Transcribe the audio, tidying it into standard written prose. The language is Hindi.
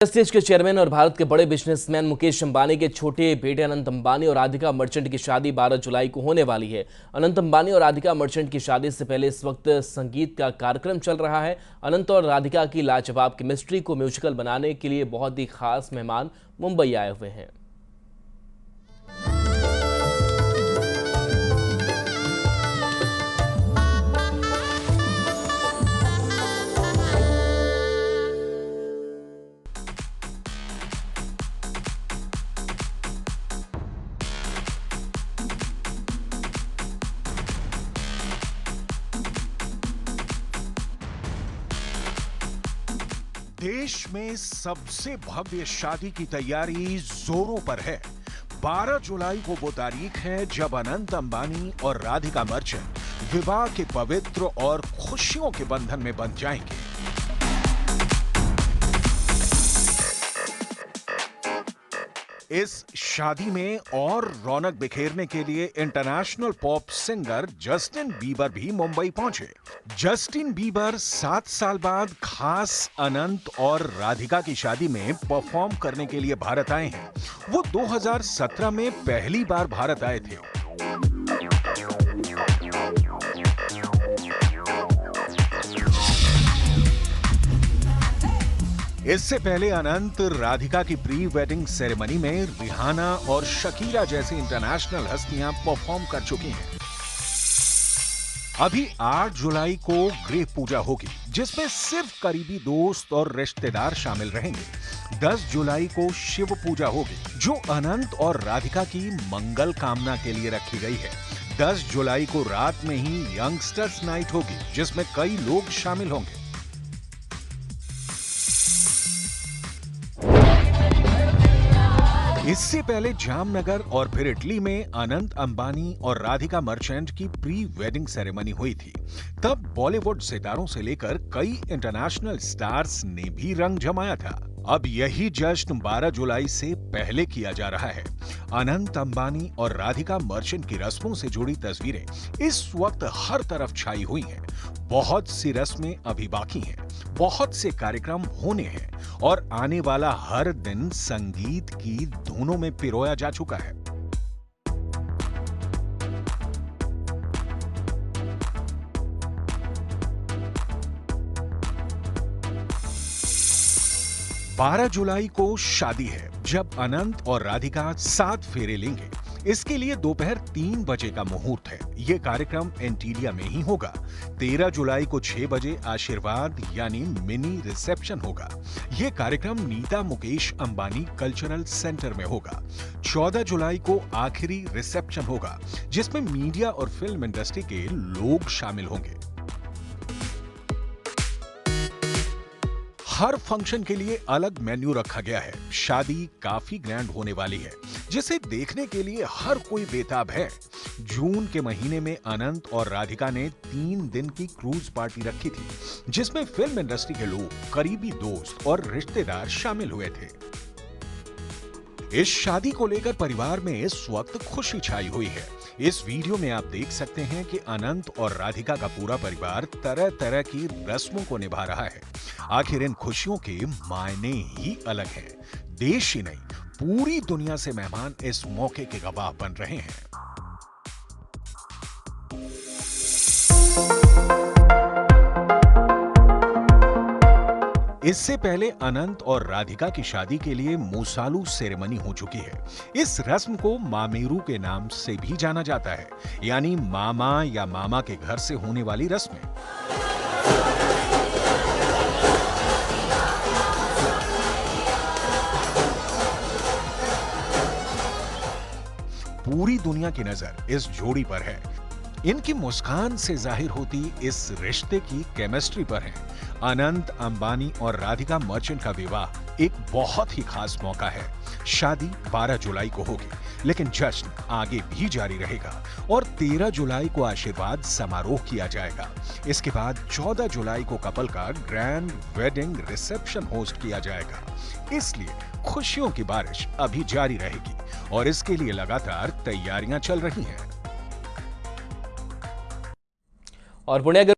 प्रेस्टीज के चेयरमैन और भारत के बड़े बिजनेसमैन मुकेश अंबानी के छोटे बेटे अनंत अंबानी और राधिका मर्चेंट की शादी 12 जुलाई को होने वाली है। अनंत अंबानी और राधिका मर्चेंट की शादी से पहले इस वक्त संगीत का कार्यक्रम चल रहा है। अनंत और राधिका की लाजवाब केमिस्ट्री को म्यूजिकल बनाने के लिए बहुत ही खास मेहमान मुंबई आए हुए हैं। देश में सबसे भव्य शादी की तैयारी जोरों पर है। 12 जुलाई को वो तारीख है जब अनंत अंबानी और राधिका मर्चेंट विवाह के पवित्र और खुशियों के बंधन में बंध जाएंगे। इस शादी में और रौनक बिखेरने के लिए international pop singer Justin Bieber भी मुंबई पहुंचे। जस्टिन बीबर 7 साल बाद खास अनंत और राधिका की शादी में परफॉर्म करने के लिए भारत आए हैं। वो 2017 में पहली बार भारत आए थे। इससे पहले अनंत राधिका की प्री वेडिंग सेरेमनी में रिहाना और शकीरा जैसी इंटरनेशनल हस्तियां परफॉर्म कर चुकी हैं। अभी 8 जुलाई को ग्रेव पूजा होगी, जिसमें सिर्फ करीबी दोस्त और रिश्तेदार शामिल रहेंगे। 10 जुलाई को शिव पूजा होगी, जो अनंत और राधिका की मंगल कामना के लिए रखी गई है। 10 जुलाई को रात में ही यंगस्टर्स नाइट होगी, जिसमें कई लोग शामिल होंगे। इससे पहले जामनगर और फिर इटली में अनंत अंबानी और राधिका मर्चेंट की प्री वेडिंग सेरेमनी हुई थी। तब बॉलीवुड सितारों से लेकर कई इंटरनेशनल स्टार्स ने भी रंग जमाया था। अब यही जश्न 12 जुलाई से पहले किया जा रहा है। अनंत अंबानी और राधिका मर्चेंट की रस्मों से जुड़ी तस्वीरें इस वक्त हर तरफ छाई हुई हैं। बहुत सी रस्में अभी बाकी हैं, बहुत से कार्यक्रम होने हैं और आने वाला हर दिन संगीत की धुनों में पिरोया जा चुका है। बारह जुलाई को शादी है, जब अनंत और राधिका 7 फेरे लेंगे। इसके लिए दोपहर 3 बजे का मुहूर्त है। यह कार्यक्रम एंटीलिया में ही होगा। 13 जुलाई को 6 बजे आशीर्वाद यानी मिनी रिसेप्शन होगा। यह कार्यक्रम नीता मुकेश अंबानी कल्चरल सेंटर में होगा। 14 जुलाई को आखिरी रिसेप्शन होगा, जिसमें मीडिया और फिल्म इंडस्ट्री के लोग शामिल होंगे। हर फंक्शन के लिए अलग मेन्यू रखा गया है। शादी काफी ग्रैंड होने वाली है, जिसे देखने के लिए हर कोई बेताब है। जून के महीने में अनंत और राधिका ने 3 दिन की क्रूज पार्टी रखी थी, जिसमें फिल्म इंडस्ट्री के लोग, करीबी दोस्त और रिश्तेदार शामिल हुए थे। इस शादी को लेकर परिवार में इस वक्त खुशी छाई हुई है। इस वीडियो में आप देख सकते हैं कि अनंत और राधिका का पूरा परिवार तरह तरह की रस्मों को निभा रहा है। आखिर इन खुशियों के मायने ही अलग हैं। देश ही नहीं, पूरी दुनिया से मेहमान इस मौके के गवाह बन रहे हैं। इससे पहले अनंत और राधिका की शादी के लिए मूसालू सेरेमनी हो चुकी है। इस रस्म को मामेरू के नाम से भी जाना जाता है, यानी मामा या मामा के घर से होने वाली रस्में। पूरी दुनिया की नजर इस जोड़ी पर है। इनकी मुस्कान से जाहिर होती इस रिश्ते की केमिस्ट्री पर है। अनंत अंबानी और राधिका मर्चेंट का विवाह एक बहुत ही खास मौका है। शादी 12 जुलाई को होगी, लेकिन जश्न आगे भी जारी रहेगा और 13 जुलाई को आशीर्वाद समारोह किया जाएगा। इसके बाद 14 जुलाई को कपल का ग्रैंड वेडिंग रिसेप्शन होस्ट किया जाएगा। इसलिए खुशियों की बारिश अभी जारी रहेगी और इसके लिए लगातार तैयारियां चल रही हैं। और पुण्य